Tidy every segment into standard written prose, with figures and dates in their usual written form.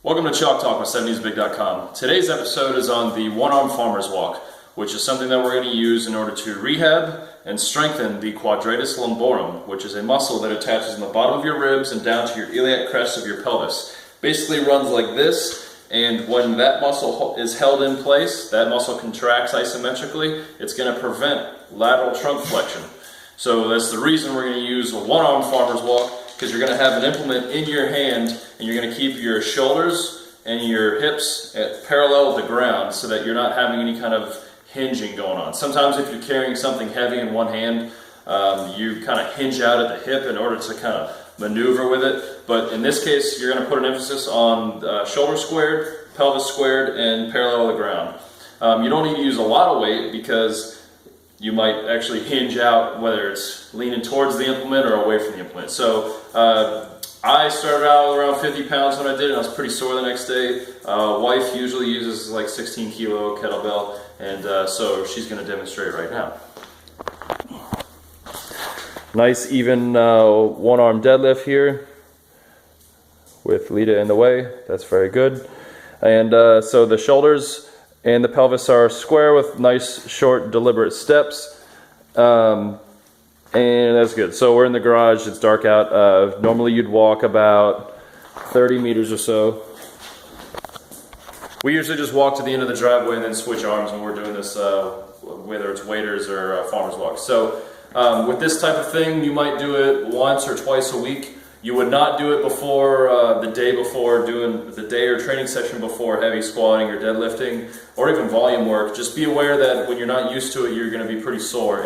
Welcome to Chalk Talk with 70sbig.com. Today's episode is on the one-arm farmer's walk, which is something that we're going to use in order to rehab and strengthen the quadratus lumborum, which is a muscle that attaches in the bottom of your ribs and down to your iliac crest of your pelvis. Basically runs like this, and when that muscle is held in place, that muscle contracts isometrically, it's going to prevent lateral trunk flexion. So that's the reason we're going to use a one-arm farmer's walk, because you're going to have an implement in your hand and you're going to keep your shoulders and your hips at parallel with the ground so that you're not having any kind of hinging going on. Sometimes if you're carrying something heavy in one hand, you kind of hinge out at the hip in order to kind of maneuver with it. But in this case, you're going to put an emphasis on shoulder squared, pelvis squared, and parallel with the ground. You don't need to use a lot of weight because you might actually hinge out whether it's leaning towards the implement or away from the implement. So I started out around 50 pounds when I did it, and I was pretty sore the next day. Wife usually uses like 16 kilo kettlebell, and so she's going to demonstrate right now. Nice even one-arm deadlift here with Lita in the way. That's very good. And so the shoulders and the pelvis are square with nice, short, deliberate steps. And that's good. So we're in the garage, it's dark out. Normally you'd walk about 30 meters or so. We usually just walk to the end of the driveway and then switch arms when we're doing this, whether it's waders or farmer's walk. So with this type of thing, you might do it once or twice a week. You would not do it before the day before, doing the day or training session before heavy squatting or deadlifting, or even volume work. Just be aware that when you're not used to it, you're going to be pretty sore,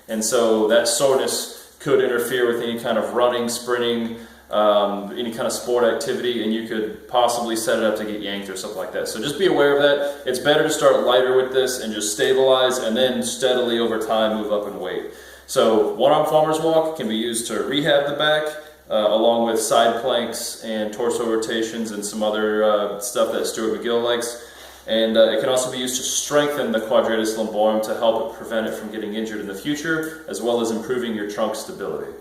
and so that soreness could interfere with any kind of running, sprinting, any kind of sport activity, and you could possibly set it up to get yanked or something like that. So just be aware of that. It's better to start lighter with this and just stabilize, and then steadily over time move up in weight. So one-arm farmer's walk can be used to rehab the back, along with side planks and torso rotations and some other stuff that Stuart McGill likes. And it can also be used to strengthen the quadratus lumborum to help prevent it from getting injured in the future, as well as improving your trunk stability.